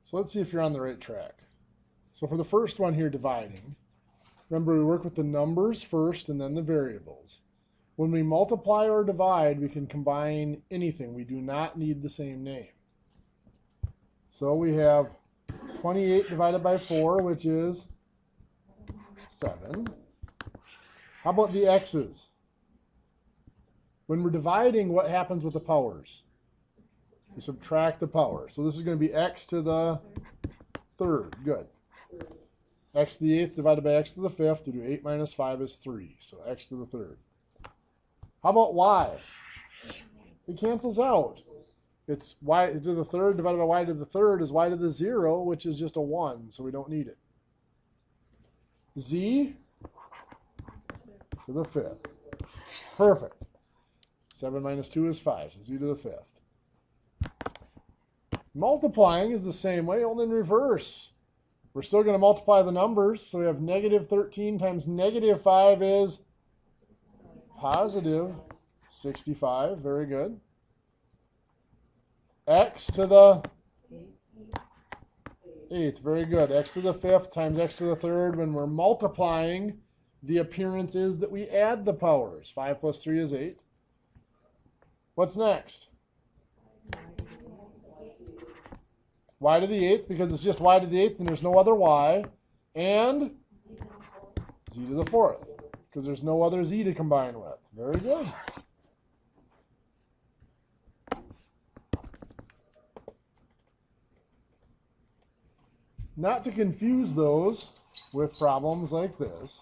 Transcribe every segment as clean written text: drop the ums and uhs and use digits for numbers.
So let's see if you're on the right track. So for the first one here, dividing, remember we work with the numbers first and then the variables. When we multiply or divide, we can combine anything. We do not need the same name. So we have 28 divided by 4, which is 7. How about the x's? When we're dividing, what happens with the powers? We subtract the power. So this is going to be x to the third. Good. X to the 8th divided by x to the 5th. We do 8 minus 5 is 3. So x to the third. How about y? It cancels out. It's y to the third divided by y to the third is y to the 0, which is just a 1, so we don't need it. Z to the 5th. Perfect. 7 minus 2 is 5, so z to the 5th. Multiplying is the same way, only in reverse. We're still going to multiply the numbers, so we have negative 13 times negative 5 is positive 65. Very good. X to the 8th. Very good. X to the 5th times x to the 3rd. When we're multiplying, the appearance is that we add the powers. 5 plus 3 is 8. What's next? Y to the 8th, because it's just y to the 8th and there's no other y. And z to the 4th, because there's no other z to combine with. Very good. Not to confuse those with problems like this.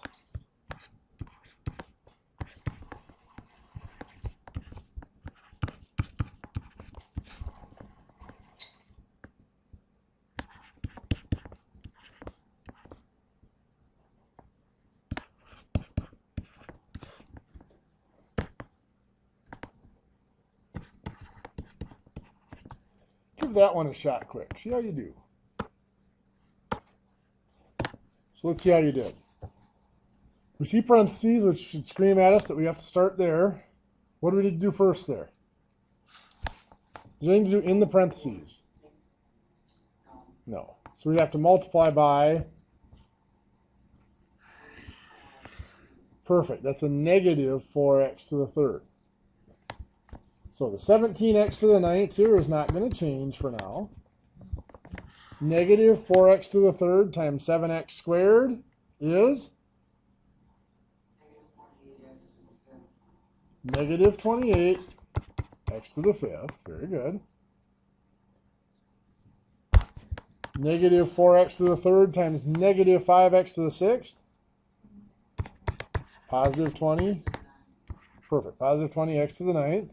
Give that one a shot quick. See how you do. So let's see how you did. We see parentheses, which should scream at us that we have to start there. What do we need to do first there? Is there anything to do in the parentheses? No. So we have to multiply by. Perfect. That's a negative 4x to the 3rd. So the 17x to the 9th here is not going to change for now. Negative 4x to the 3rd times 7x squared is negative 28 x to the 5th. Very good. Negative 4x to the 3rd times negative 5x to the 6th. Positive 20. Perfect. Positive 20x to the 9th.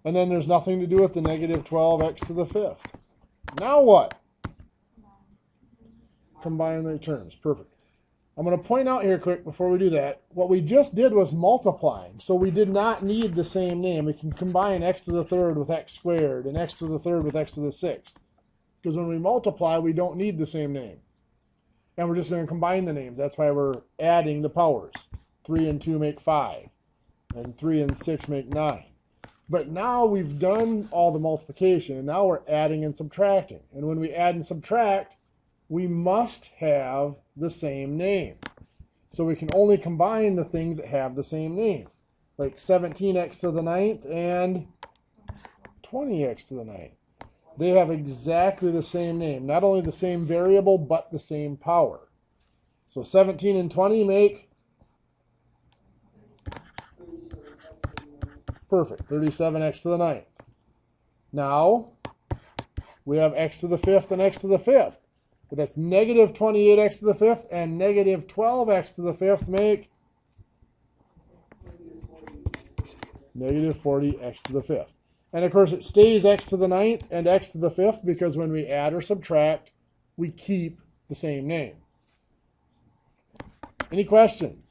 And then there's nothing to do with the negative 12x to the 5th. Now what? Combine their terms. Perfect. I'm going to point out here quick before we do that. What we just did was multiplying. So we did not need the same name. We can combine x to the 3rd with x squared and x to the 3rd with x to the 6th. Because when we multiply, we don't need the same name. And we're just going to combine the names. That's why we're adding the powers. 3 and 2 make 5. And 3 and 6 make 9. But now we've done all the multiplication, and now we're adding and subtracting. And when we add and subtract, we must have the same name. So we can only combine the things that have the same name, like 17x to the 9th and 20x to the 9th. They have exactly the same name, not only the same variable, but the same power. So 17 and 20 make perfect, 37x to the 9th. Now, we have x to the 5th and x to the 5th. But that's negative 28x to the 5th and negative 12x to the 5th make negative 40x to the 5th. And of course, it stays x to the 9th and x to the 5th because when we add or subtract, we keep the same name. Any questions?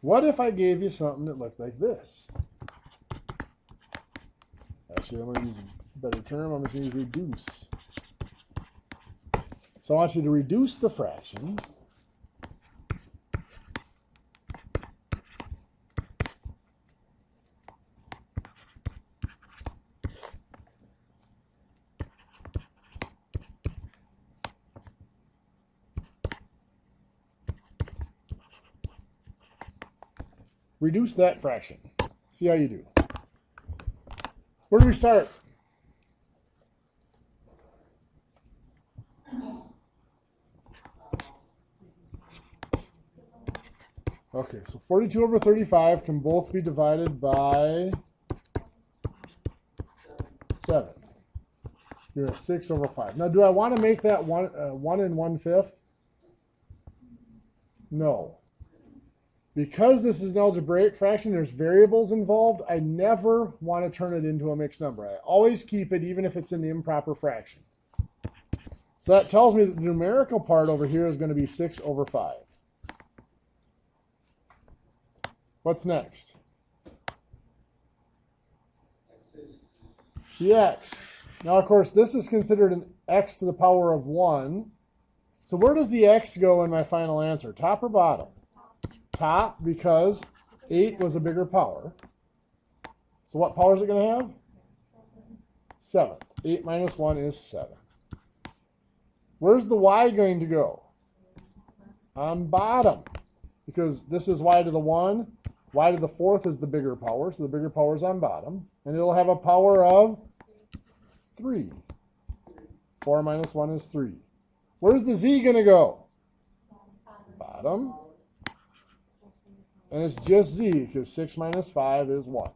What if I gave you something that looked like this? Actually, I'm going to use a better term. I'm just going to use reduce. So I want you to reduce the fraction. reduce that fraction. See how you do. Where do we start? Okay, so 42 over 35 can both be divided by 7. You're a 6 over 5. Now, do I want to make that 1 and 1/5? No. Because this is an algebraic fraction, there's variables involved, I never want to turn it into a mixed number. I always keep it even if it's in the improper fraction. So that tells me that the numerical part over here is going to be 6 over 5. What's next? The x. Now, of course, this is considered an x to the power of 1. So where does the x go in my final answer? Top or bottom? Top, because 8 was a bigger power. So what power is it going to have? 7. 8 minus 1 is 7. Where's the y going to go? On bottom. Because this is y to the 1. Y to the 4th is the bigger power, so the bigger power is on bottom. And it'll have a power of 3. 4 minus 1 is 3. Where's the z going to go? Bottom. And it's just z, because 6 minus 5 is 1.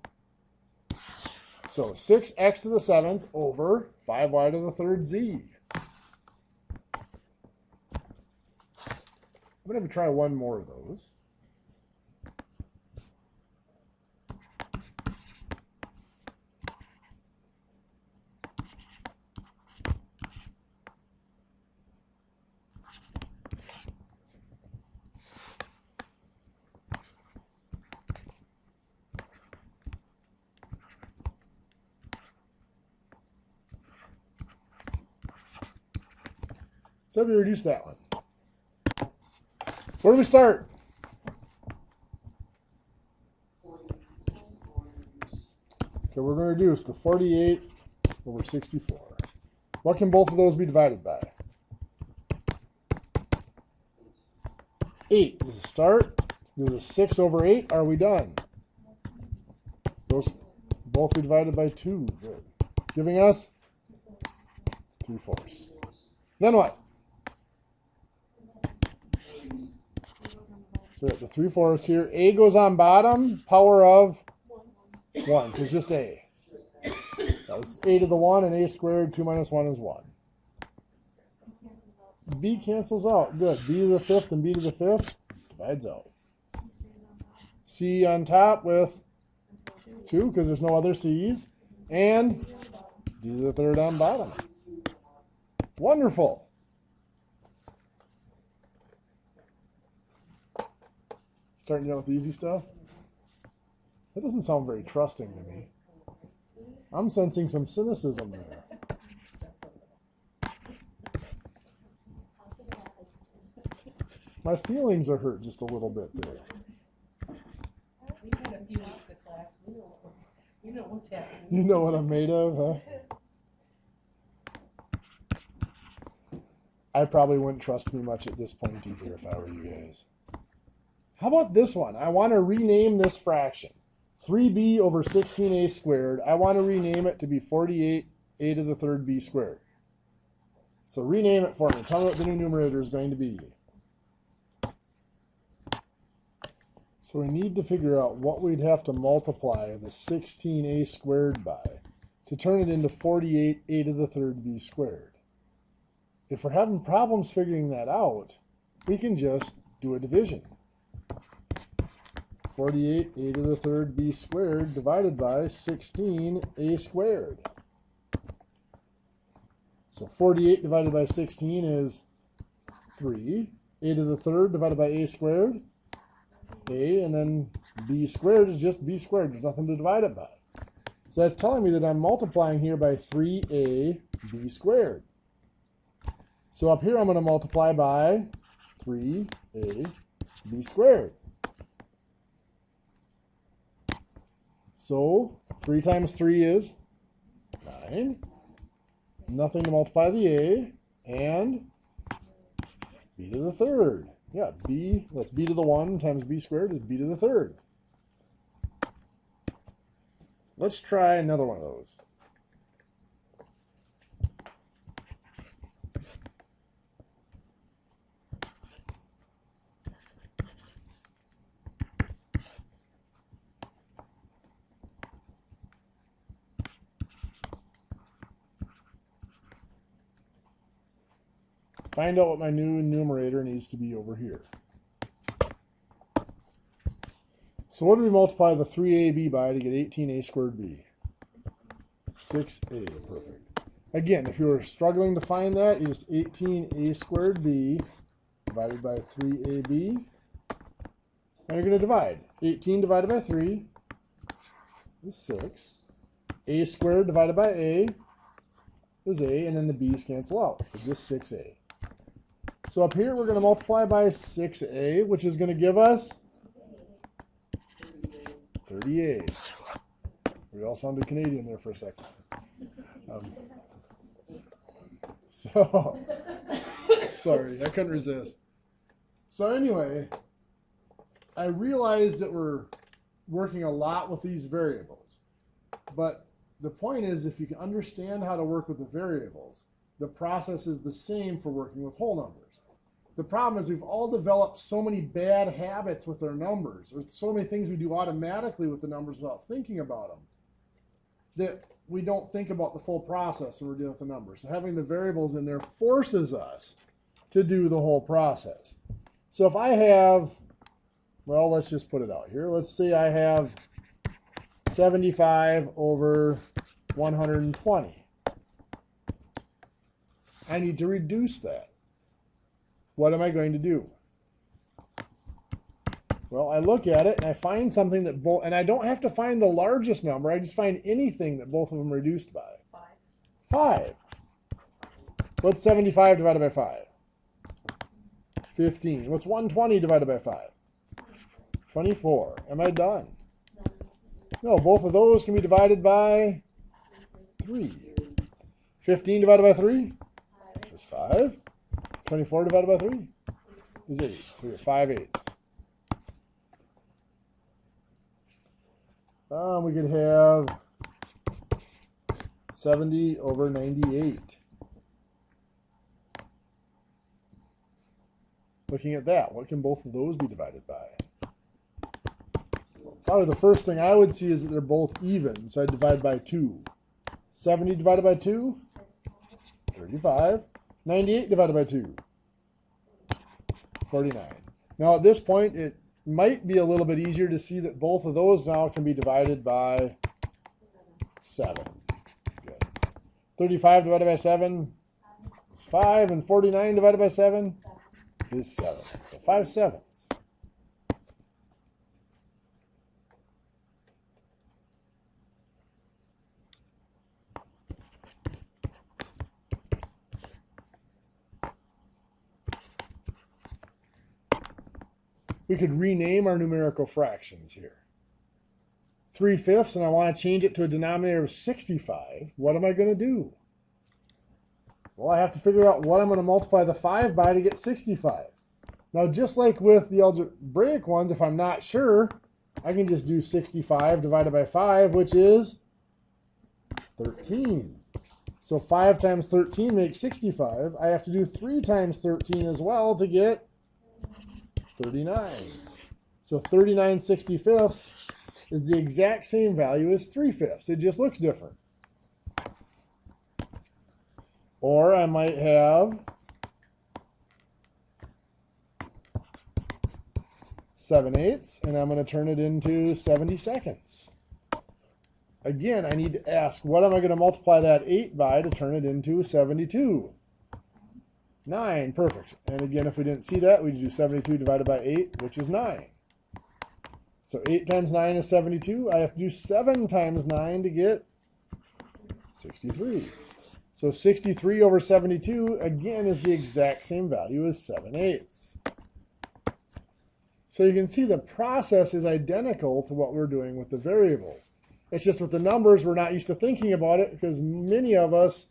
So 6x to the 7th over 5y to the 3rd z. I'm going to have to try one more of those. So we reduce that one. Where do we start? Okay, we're going to reduce the 48 over 64. What can both of those be divided by? 8 is a start. Do the 6 over 8. Are we done? Those both be divided by 2. Good. Giving us 3/4. Then what? So at the 3/4 here, a goes on bottom, power of 1. So it's just a. That was a to the 1, and a squared, 2 minus 1 is 1. B cancels out. Good. B to the 5th and b to the 5th divides out. C on top with 2, because there's no other c's. And d to the 3rd on bottom. Wonderful. Starting out with the easy stuff? That doesn't sound very trusting to me. I'm sensing some cynicism there. My feelings are hurt just a little bit there. We've had a few weeks of class. We know what's happening. You know what I'm made of, huh? I probably wouldn't trust me much at this point either if I were you guys. How about this one? I want to rename this fraction. 3b over 16a squared. I want to rename it to be 48a to the 3rd b squared. So rename it for me. Tell me what the new numerator is going to be. So we need to figure out what we'd have to multiply the 16a squared by to turn it into 48a to the 3rd b squared. If we're having problems figuring that out, we can just do a division. 48a to the 3rd b squared divided by 16a squared. So 48 divided by 16 is 3. A to the 3rd divided by a squared, a, and then b squared is just b squared. There's nothing to divide it by. So that's telling me that I'm multiplying here by 3a b squared. So up here I'm going to multiply by 3a b squared. So 3 times 3 is 9. Nothing to multiply the a, and b to the 3rd. Yeah, b, that's b to the 1 times b squared is b to the 3rd. let's try another one of those. Find out what my new numerator needs to be over here. So what do we multiply the 3ab by to get 18a squared b? 6a, perfect. Again, if you were struggling to find that, you just 18a squared b divided by 3ab. And you're going to divide. 18 divided by 3 is 6. A squared divided by a is a, and then the b's cancel out. So just 6a. So up here, we're going to multiply by 6a, which is going to give us 38. We all sounded Canadian there for a second. So, sorry, I couldn't resist. So anyway, I realized that we're working a lot with these variables. But the point is, if you can understand how to work with the variables, the process is the same for working with whole numbers. The problem is we've all developed so many bad habits with our numbers, or so many things we do automatically with the numbers without thinking about them, that we don't think about the full process when we're dealing with the numbers. So having the variables in there forces us to do the whole process. So if I have, well, let's just put it out here. Let's say I have 75 over 120. I need to reduce that. What am I going to do? Well, I look at it and I find something that both, and I don't have to find the largest number, I just find anything that both of them are reduced by. 5. What's 75 divided by 5? 15. What's 120 divided by 5? 24. Am I done? No, both of those can be divided by 3. 15 divided by 3 is 5. 24 divided by 3 is 8. So we have 5/8. We could have 70 over 98. Looking at that, what can both of those be divided by? Probably the first thing I would see is that they're both even, so I divide by 2. 70 divided by 2, 35. 98 divided by 2, 49. Now at this point, it might be a little bit easier to see that both of those now can be divided by 7. Good. 35 divided by 7 is 5, and 49 divided by 7 is 7. So 5/7. We could rename our numerical fractions here. 3/5, and I want to change it to a denominator of 65. What am I going to do? Well, I have to figure out what I'm going to multiply the 5 by to get 65. Now, just like with the algebraic ones, if I'm not sure, I can just do 65 divided by 5, which is 13. So 5 times 13 makes 65. I have to do 3 times 13 as well to get 39. So 39/65 is the exact same value as 3/5. It just looks different. Or I might have 7/8, and I'm going to turn it into 70 seconds. Again, I need to ask, what am I going to multiply that 8 by to turn it into 72? 9, perfect. And again, if we didn't see that, we do 72 divided by 8, which is 9. So 8 times 9 is 72. I have to do 7 times 9 to get 63. So 63 over 72, again, is the exact same value as 7/8. So you can see the process is identical to what we're doing with the variables. It's just with the numbers, we're not used to thinking about it because many of us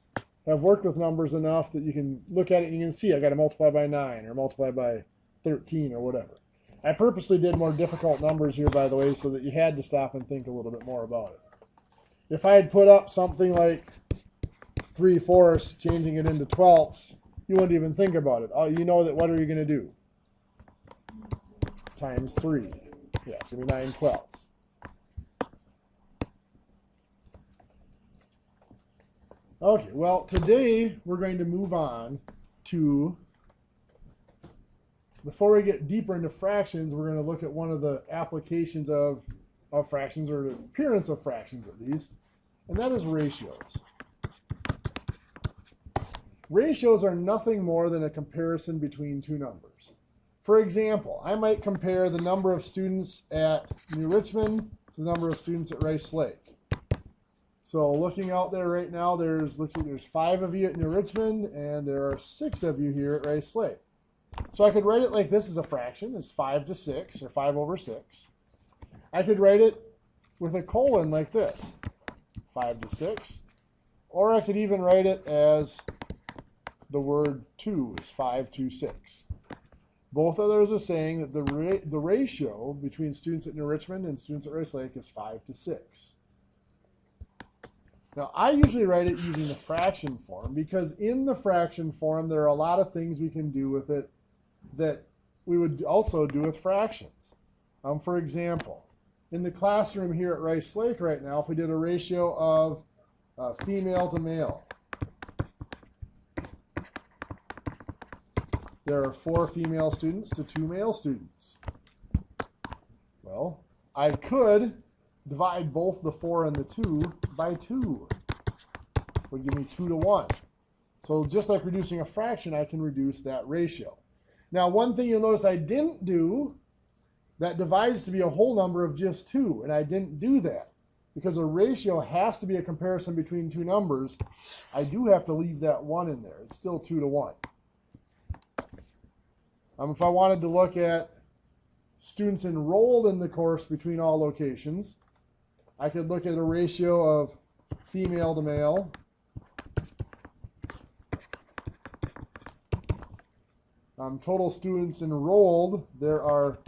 have worked with numbers enough that you can look at it and you can see I got to multiply by 9 or multiply by 13 or whatever. I purposely did more difficult numbers here, by the way, so that you had to stop and think a little bit more about it. If I had put up something like 3/4, changing it into twelfths, you wouldn't even think about it. You know that what are you going to do? Times 3. Yeah, it's going to be 9/12. Okay, well, today we're going to move on to, before we get deeper into fractions, we're going to look at one of the applications of fractions, or the appearance of fractions at least, and that is ratios. Ratios are nothing more than a comparison between two numbers. For example, I might compare the number of students at New Richmond to the number of students at Rice Lake. So looking out there right now, looks like there's 5 of you at New Richmond, and there are 6 of you here at Rice Lake. So I could write it like this as a fraction. It's 5 to 6, or 5/6. I could write it with a colon like this, 5 to 6. Or I could even write it as the word 2 is 5 to 6. Both of those are saying that the ratio between students at New Richmond and students at Rice Lake is 5 to 6. Now, I usually write it using the fraction form, because in the fraction form, there are a lot of things we can do with it that we would also do with fractions. For example, in the classroom here at Rice Lake right now, if we did a ratio of female to male, there are 4 female students to 2 male students. Well, I could divide both the 4 and the 2 by 2. Would give me 2 to 1. So just like reducing a fraction, I can reduce that ratio. Now, one thing you'll notice I didn't do, that divides to be a whole number of just 2, and I didn't do that. Because a ratio has to be a comparison between two numbers, I do have to leave that 1 in there. It's still 2 to 1. If I wanted to look at students enrolled in the course between all locations, I could look at a ratio of female to male. Total students enrolled, there are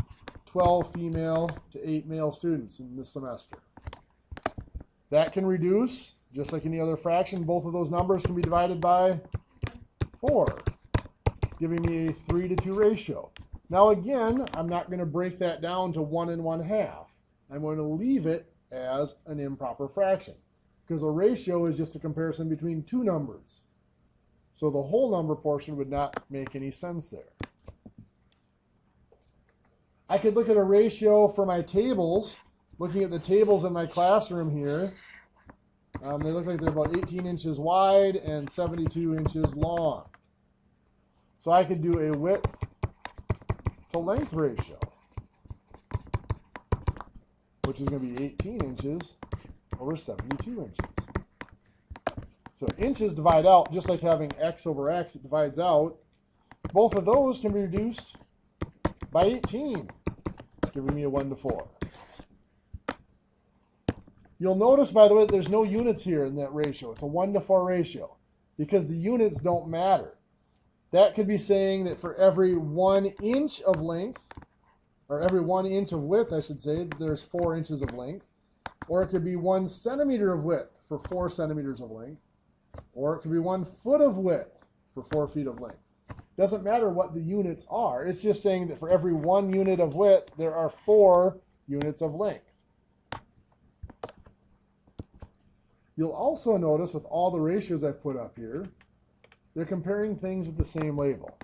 12 female to 8 male students in this semester. That can reduce, just like any other fraction. Both of those numbers can be divided by 4, giving me a 3 to 2 ratio. Now again, I'm not going to break that down to 1 1/2. I'm going to leave it as an improper fraction, because a ratio is just a comparison between two numbers. So the whole number portion would not make any sense there. I could look at a ratio for my tables. Looking at the tables in my classroom here, they look like they're about 18 inches wide and 72 inches long. So I could do a width to length ratio, which is going to be 18 inches over 72 inches. So inches divide out, just like having x over x, it divides out. Both of those can be reduced by 18, giving me a 1 to 4. You'll notice, by the way, that there's no units here in that ratio. It's a 1 to 4 ratio, because the units don't matter. That could be saying that for every 1 inch of length, or every 1 inch of width, I should say, there's 4 inches of length. Or it could be 1 centimeter of width for 4 centimeters of length. Or it could be 1 foot of width for 4 feet of length. Doesn't matter what the units are. It's just saying that for every 1 unit of width, there are 4 units of length. You'll also notice with all the ratios I've put up here, they're comparing things with the same label.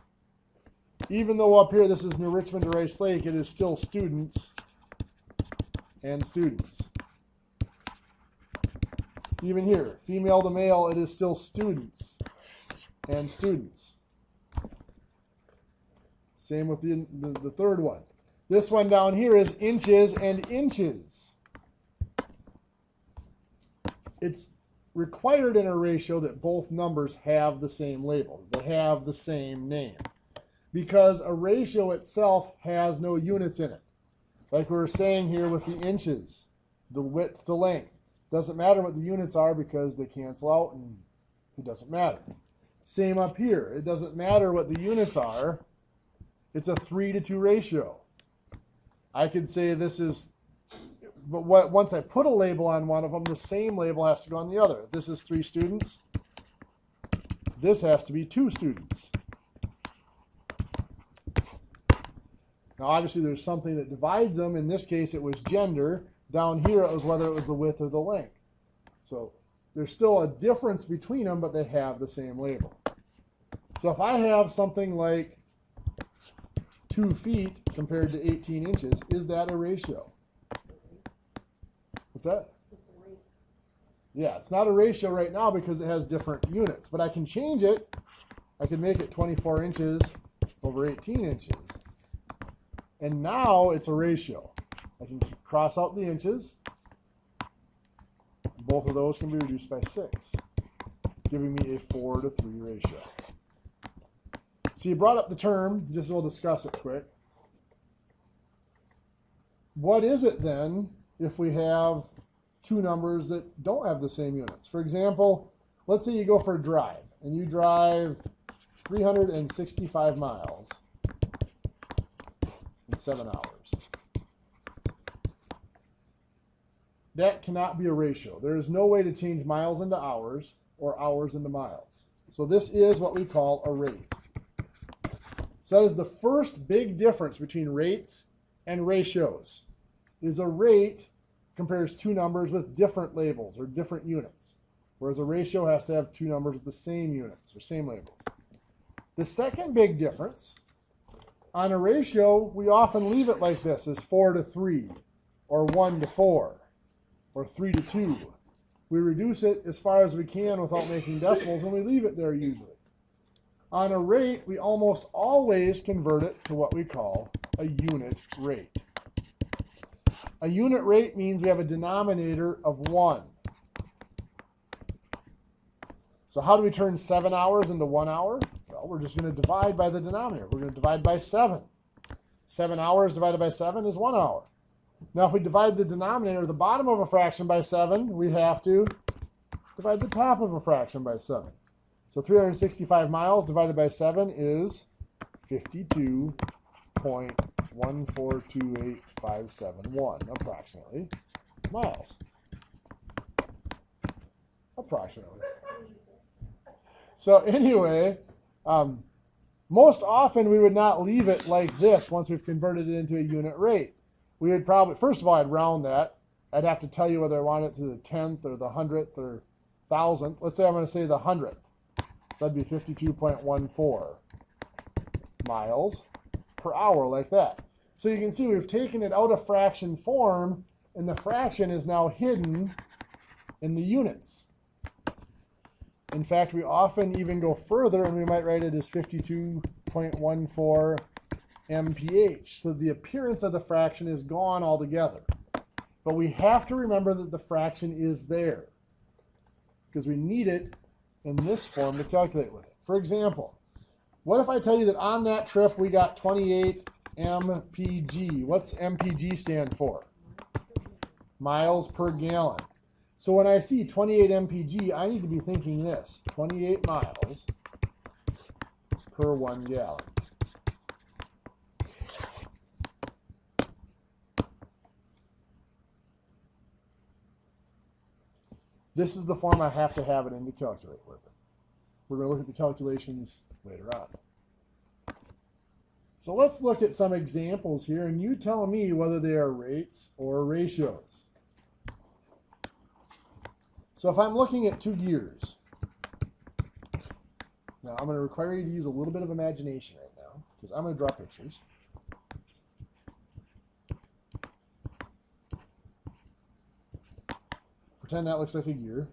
Even though up here this is New Richmond to Rice Lake, it is still students and students. Even here, female to male, it is still students and students. Same with the third one. This one down here is inches and inches. It's required in a ratio that both numbers have the same label. They have the same name. Because a ratio itself has no units in it. Like we were saying here with the inches, the width to length. Doesn't matter what the units are because they cancel out and it doesn't matter. Same up here. It doesn't matter what the units are. It's a 3 to 2 ratio. I could say this is But once I put a label on one of them, the same label has to go on the other. This is 3 students. This has to be 2 students. Now, obviously, there's something that divides them. In this case, it was gender. Down here, it was whether it was the width or the length. So there's still a difference between them, but they have the same label. So if I have something like 2 feet compared to 18 inches, is that a ratio? What's that? Yeah, it's not a ratio right now because it has different units, but I can change it. I can make it 24 inches over 18 inches. And now it's a ratio. I can cross out the inches. Both of those can be reduced by 6, giving me a 4:3 ratio. So you brought up the term, just we'll discuss it quick. What is it then if we have 2 numbers that don't have the same units? For example, let's say you go for a drive, and you drive 365 miles in 7 hours. That cannot be a ratio. There is no way to change miles into hours or hours into miles. So this is what we call a rate. So that is the first big difference between rates and ratios. Is a rate compares 2 numbers with different labels or different units, whereas a ratio has to have 2 numbers with the same units or same labels. The second big difference, on a ratio, we often leave it like this, as 4:3, or 1:4, or 3:2. We reduce it as far as we can without making decimals, and we leave it there usually. On a rate, we almost always convert it to what we call a unit rate. A unit rate means we have a denominator of 1. So how do we turn 7 hours into 1 hour? Well, we're just going to divide by the denominator. We're going to divide by 7. 7 hours divided by 7 is 1 hour. Now, if we divide the denominator, the bottom of a fraction by 7, we have to divide the top of a fraction by 7. So 365 miles divided by 7 is 52.1428571, approximately, miles. Approximately. So anyway, most often we would not leave it like this once we've converted it into a unit rate. We would probably, first of all, I'd round that. I'd have to tell you whether I want it to the 10th or the 100th or 1,000th. Let's say I'm going to say the 100th. So that'd be 52.14 miles per hour, like that. So you can see we've taken it out of fraction form, and the fraction is now hidden in the units. In fact, we often even go further, and we might write it as 52.14 mph. So the appearance of the fraction is gone altogether. But we have to remember that the fraction is there, because we need it in this form to calculate with it. For example, what if I tell you that on that trip we got 28 mpg? What's mpg stand for? Miles per gallon. So when I see 28 mpg, I need to be thinking this: 28 miles per 1 gallon. This is the form I have to have it in to calculate with it. We're going to look at the calculations later on. So let's look at some examples here, and you tell me whether they are rates or ratios. So if I'm looking at 2 gears, now I'm going to require you to use a little bit of imagination right now, because I'm going to draw pictures. Pretend that looks like a gear.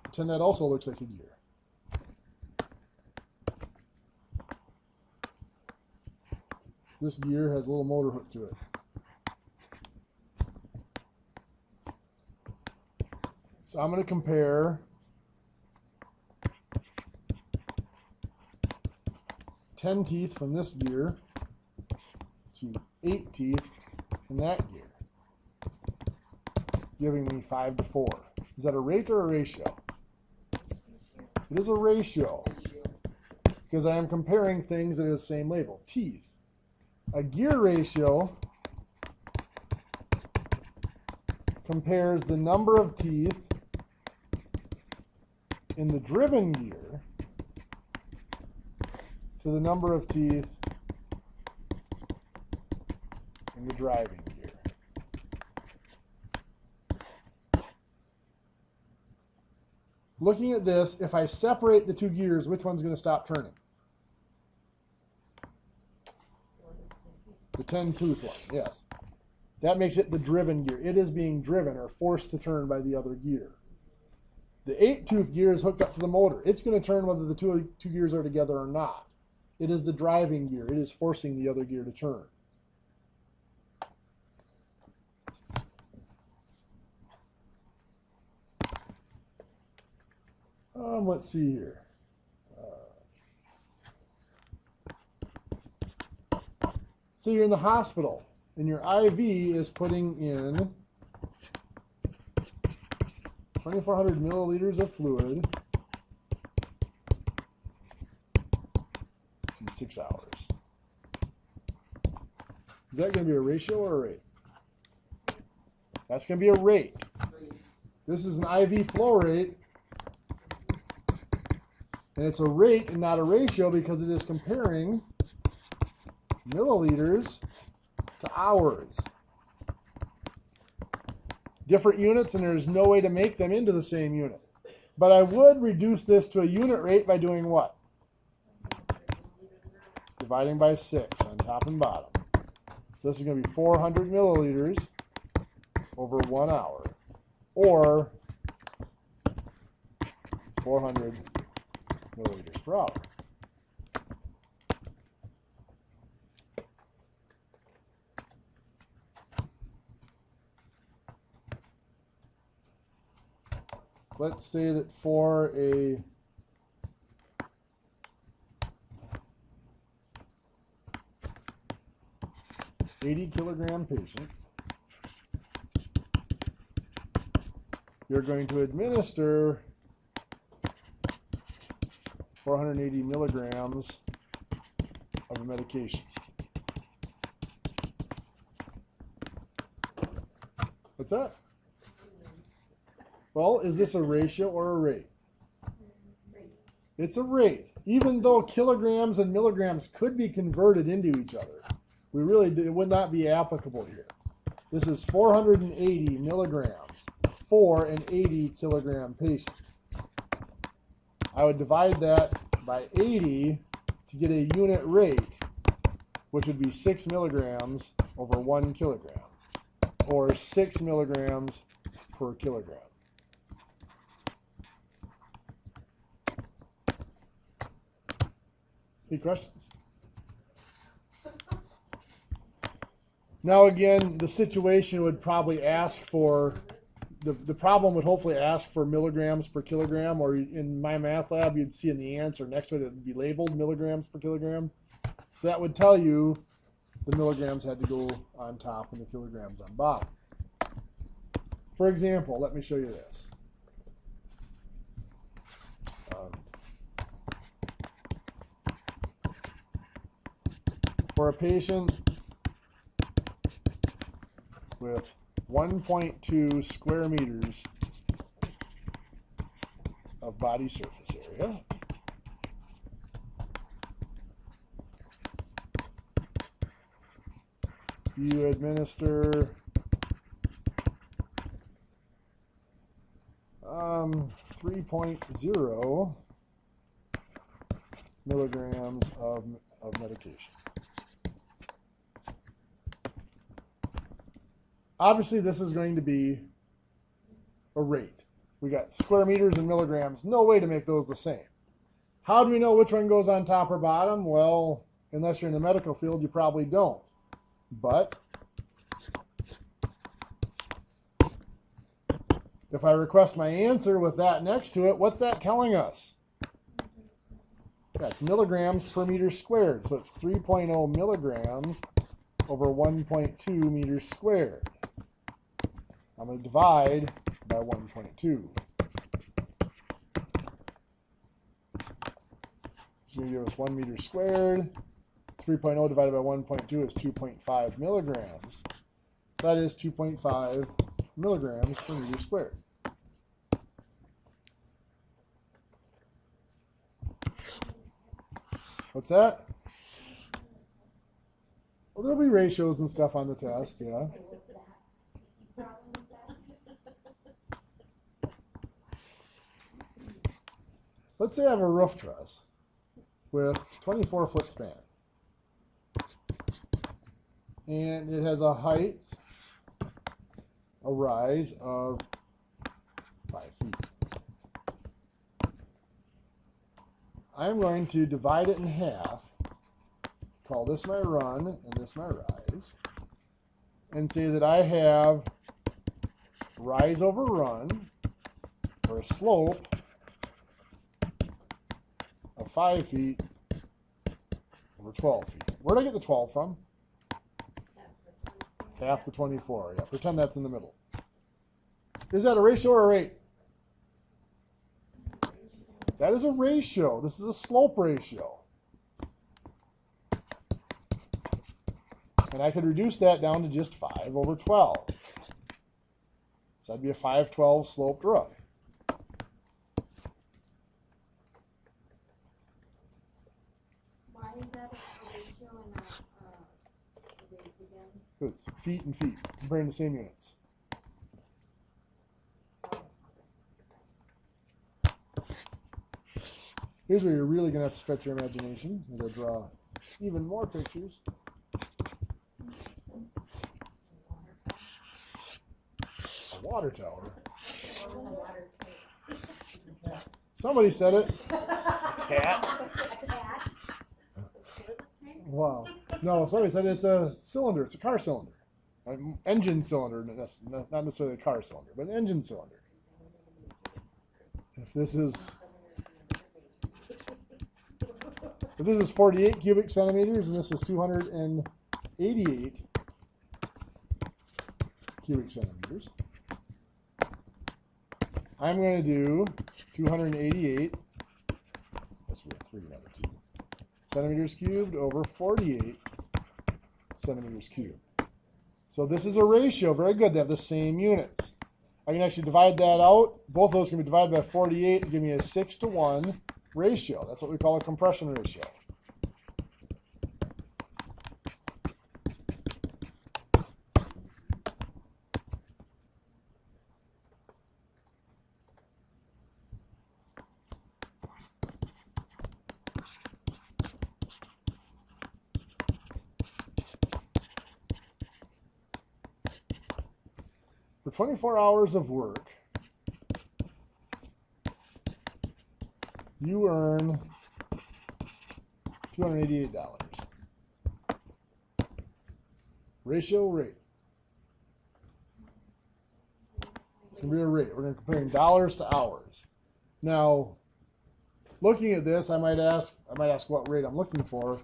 Pretend that also looks like a gear. This gear has a little motor hook to it. So I'm going to compare 10 teeth from this gear to 8 teeth in that gear, giving me 5:4. Is that a rate or a ratio? It is a ratio. because I am comparing things that are the same label. Teeth. A gear ratio compares the number of teeth in the driven gear to the number of teeth in the driving gear. Looking at this, if I separate the two gears, which one's going to stop turning? The 10-tooth one, yes. That makes it the driven gear. It is being driven or forced to turn by the other gear. The 8-tooth gear is hooked up to the motor. It's going to turn whether the two gears are together or not. It is the driving gear. It is forcing the other gear to turn. Let's see here. So you're in the hospital, and your IV is putting in 2,400 milliliters of fluid in 6 hours. Is that going to be a ratio or a rate? That's going to be a rate. This is an IV flow rate, and it's a rate and not a ratio because it is comparing milliliters to hours. Different units, and there's no way to make them into the same unit. But I would reduce this to a unit rate by doing what? Dividing by 6 on top and bottom. So this is going to be 400 milliliters over 1 hour, or 400 milliliters per hour. Let's say that for a $80-kilogram patient, you're going to administer 480 milligrams of a medication. What's that? Well, is this a ratio or a rate? It's a rate. Even though kilograms and milligrams could be converted into each other, it would not be applicable here. This is 480 milligrams for an 80-kilogram patient. I would divide that by 80 to get a unit rate, which would be 6 milligrams over 1 kilogram, or 6 milligrams per kilogram. Any questions? Now again, the situation would probably ask for, the problem would hopefully ask for milligrams per kilogram, or in my math lab, you'd see in the answer next to it, it would be labeled milligrams per kilogram. So that would tell you the milligrams had to go on top and the kilograms on bottom. For example, let me show you this. For a patient with 1.2 square meters of body surface area, you administer 3.0 milligrams of medication. Obviously, this is going to be a rate. We got square meters and milligrams. No way to make those the same. How do we know which one goes on top or bottom? Well, unless you're in the medical field, you probably don't. But if I request my answer with that next to it, what's that telling us? That's milligrams per meter squared. So it's 3.0 milligrams over 1.2 meters squared. I'm going to divide by 1.2. going to give us 1 meter squared. 3.0 divided by 1.2 is 2.5 milligrams. So that is 2.5 milligrams per meter squared. What's that? Well, there'll be ratios and stuff on the test, yeah. Let's say I have a roof truss with 24-foot span. And it has a height, a rise of 5 feet. I'm going to divide it in half, call this my run and this my rise, and say that I have rise over run, or a slope of 5 feet over 12 feet. Where did I get the 12 from? Half the 24. Yeah, pretend that's in the middle. Is that a ratio or a rate? That is a ratio. This is a slope ratio. And I could reduce that down to just 5 over 12. So that'd be a 5/12 sloped roof. Why is that a ratio and not a rate again? It's feet and feet, comparing the same units. Here's where you're really going to have to stretch your imagination as I draw even more pictures. A water tower. Somebody said it. A cat. Wow. No, somebody said it's a cylinder. It's a car cylinder. An engine cylinder, not necessarily a car cylinder, but an engine cylinder. If this is 48 cubic centimeters and this is 288 cubic centimeters, I'm going to do 288, that's with 3 out of 2, centimeters cubed over 48 centimeters cubed. So this is a ratio, very good, they have the same units. I can actually divide that out. Both of those can be divided by 48 to give me a 6:1 ratio. That's what we call a compression ratio. For 24 hours of work, you earn $288. Ratio rate. It's going to be a rate. We're going to compare dollars to hours. Now, looking at this, I might ask what rate I'm looking for.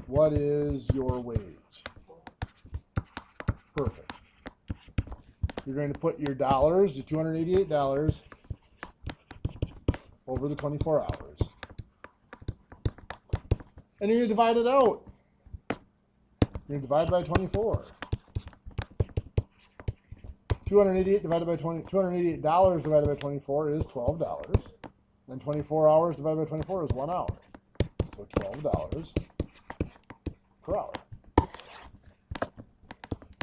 What is your wage? Perfect. You're going to put your dollars to $288 over the 24 hours. And you're going to divide it out. You're going to divide by 24. $288 divided by $288 divided by 24 is $12. And 24 hours divided by 24 is 1 hour. So $12 per hour.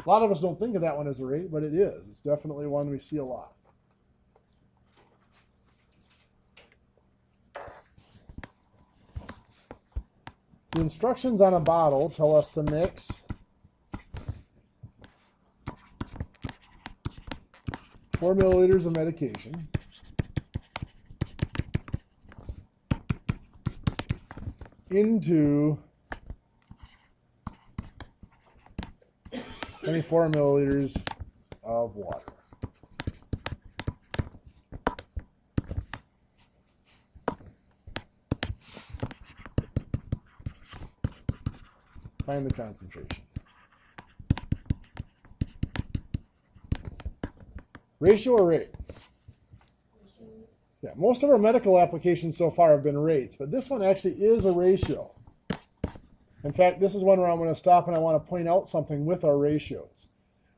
A lot of us don't think of that one as a rate, but it is. It's definitely one we see a lot. The instructions on a bottle tell us to mix 4 milliliters of medication into 24 milliliters of water. Find the concentration. Ratio or rate? Yeah, most of our medical applications so far have been rates, but this one actually is a ratio. In fact, this is one where I'm going to stop and I want to point out something with our ratios.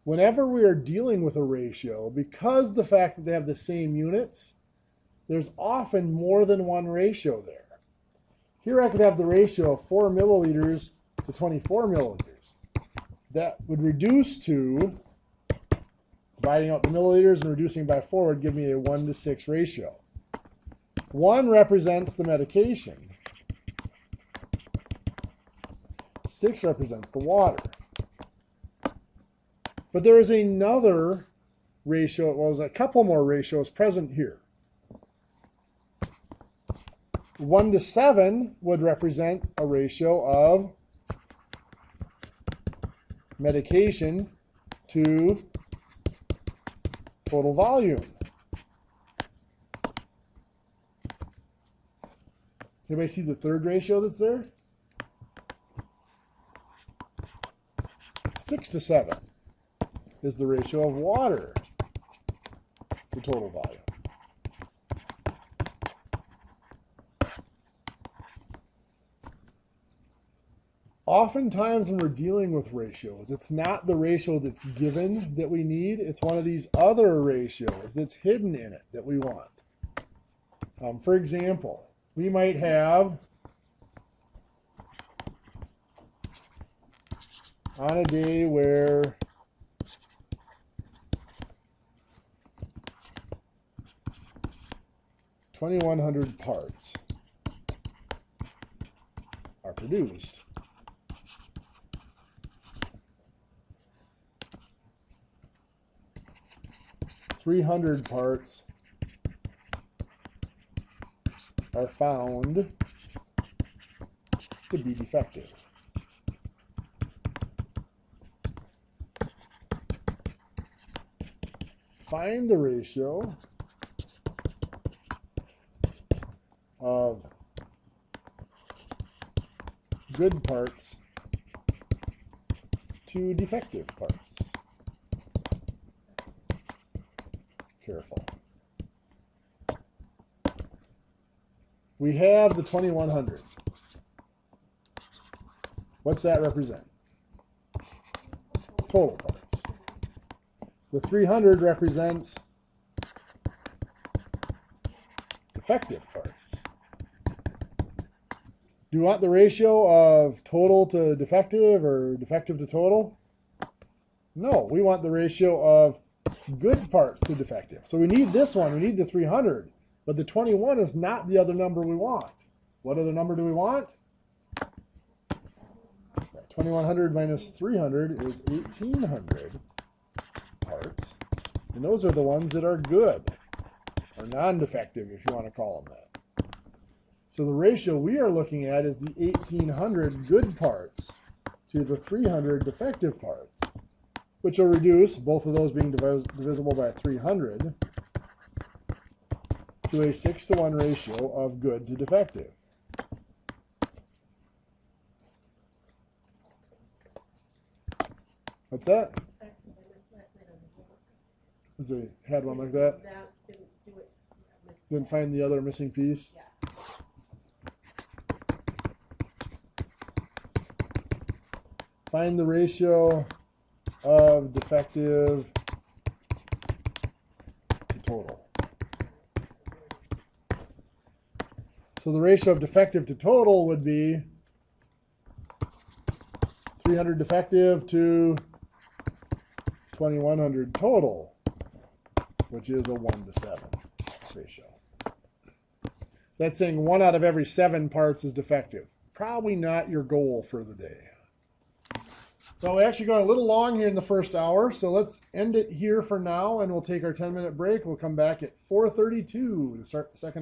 Whenever we are dealing with a ratio, because the fact that they have the same units, there's often more than one ratio there. Here I could have the ratio of 4 milliliters to 24 milliliters. That would reduce to, dividing out the milliliters and reducing by 4 would give me a 1:6 ratio. 1 represents the medication. 6 represents the water. But there is another ratio, well, there's a couple more ratios present here. 1:7 would represent a ratio of medication to total volume. Anybody see the third ratio that's there? 6:7 is the ratio of water to total volume. Oftentimes when we're dealing with ratios, it's not the ratio that's given that we need, it's one of these other ratios that's hidden in it that we want. For example, we might have, on a day where (2,100) parts are produced, (300) parts are found to be defective. Find the ratio of good parts to defective parts. Careful. We have the 2,100. What's that represent? Total parts. The 300 represents defective parts. Do you want the ratio of total to defective or defective to total? No, we want the ratio of good parts to defective. So we need this one, we need the 300, but the 21 is not the other number we want. What other number do we want? 2,100 minus 300 is 1,800 parts, and those are the ones that are good, or non-defective if you want to call them that. So the ratio we are looking at is the 1,800 good parts to the 300 defective parts, which will reduce, both of those being divisible by 300, to a 6:1 ratio of good to defective. What's that? Was they had one like that? Didn't find the other missing piece? Yeah. Find the ratio of defective to total. So the ratio of defective to total would be 300 defective to 2,100 total, which is a 1:7 ratio. That's saying 1 out of every 7 parts is defective. Probably not your goal for the day. So we actually got a little long here in the first hour, so let's end it here for now, and we'll take our 10-minute break. We'll come back at 4:32 to start the second hour.